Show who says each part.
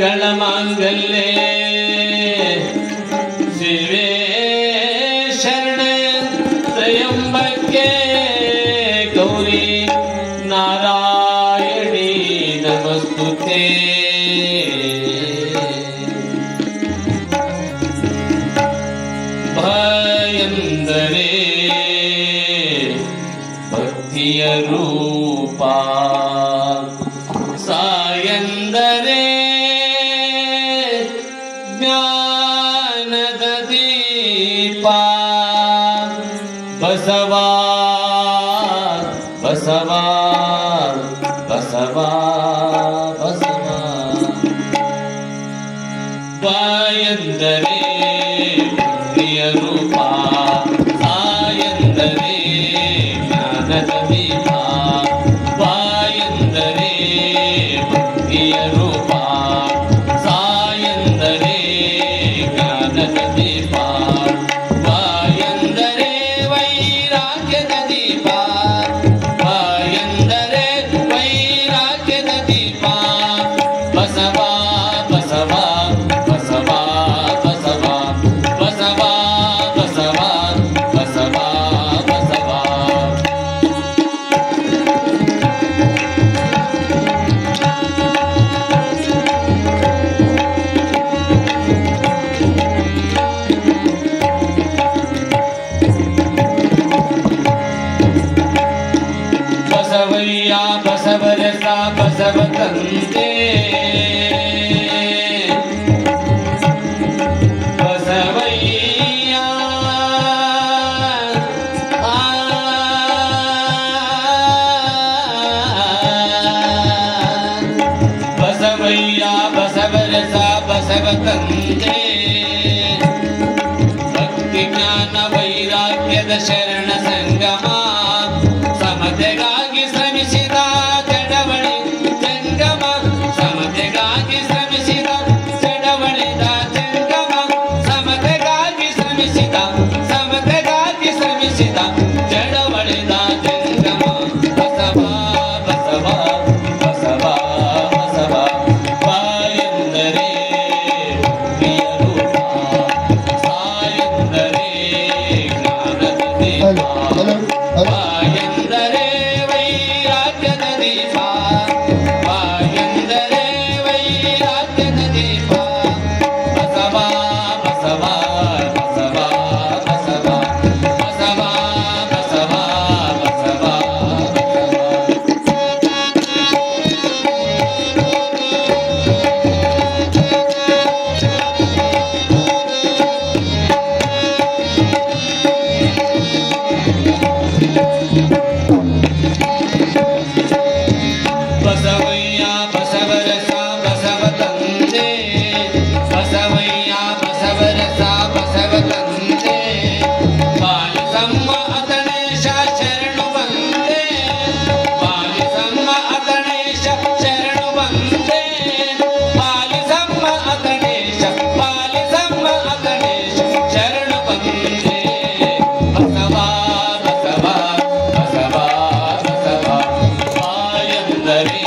Speaker 1: सर्वमंगलमांगल्ये शिवे शरण्ये त्र्यंबके गौरी नारायणी नमस्तुते। भयंदरे भक्तिय रूपा सायंदरे ज्ञानद दीपा बसवा बसवा बसवा बसवा वायंदरे प्रिय रूपा सायंदरे ज्ञानद दीपा वायंदरे प्रिय रूपा सायंदरे ज्ञानद दीपा वायंदरे वैराग्यद दीपा वायंदरे वैराग्यद दीपा बसवा बसवा बसवा बसवा बसवा बसवा बसवा बसवा बसवैया बसवरसा बसवतंते बसवैया बसवैया बसवरसा बसवतंते भक्ति ज्ञान वैराग्यद शरण संगमा ಸಮತೆಗಾಗಿ ಶ್ರಮಿಸಿದ ಚಡವಳಿ ಜಂಗಮ ಸಮತೆಗಾಗಿ ಶ್ರಮಿಸಿದ ಚಡವಳಿದ ಜಂಗಮ ಸಮತೆಗಾಗಿ ಶ್ರಮಿಸಿದ ಸಮತೆಗಾಗಿ ಶ್ರಮಿಸಿದ ಚಡವಳಿದ ಜಂಗಮ ಬಸವ ಬಸವ ಬಸವ ಬಸವ ವಾಯಂದರೇ ಪ್ರಿಯ ರೂಪ ಸಾಯಂದರೇ ಜ್ಞಾನದ ದೀಪ ವಾಯಂದರೇ ವೈರಾಗ್ಯದ ದೀಪ ವಾಯಂದರೇ ವೈರಾಗ್ಯದ ದೀಪ ಬಸವ ಬಸವ ಬಸವ ಬಸವ ಬಸವ ಬಸವ ಬಸವ ಬಸವಯ್ಯ ಬಸವರಸ ಬಸವತಂದೆ ಬಸವಯ್ಯ ಬಸವರಸ ಬಸವತಂದೆ ಪಾಲಿಸಮ್ಮ ಅತಣೇಶ ಶರಣು ಬಂದೆ ಪಾಲಿಸಮ್ಮ ಅತಣೇಶ ಶರಣು ಬಂದೆ ಪಾಲಿಸಮ್ಮ ಅತಣೇಶ ಪಾಲಿಸಮ್ಮ ಅತಣೇಶ ಶರಣು ಬಂದೆ ಬಸವ ಬಸವ ಬಸವ ಬಸವ ವಾಯಂದರೇ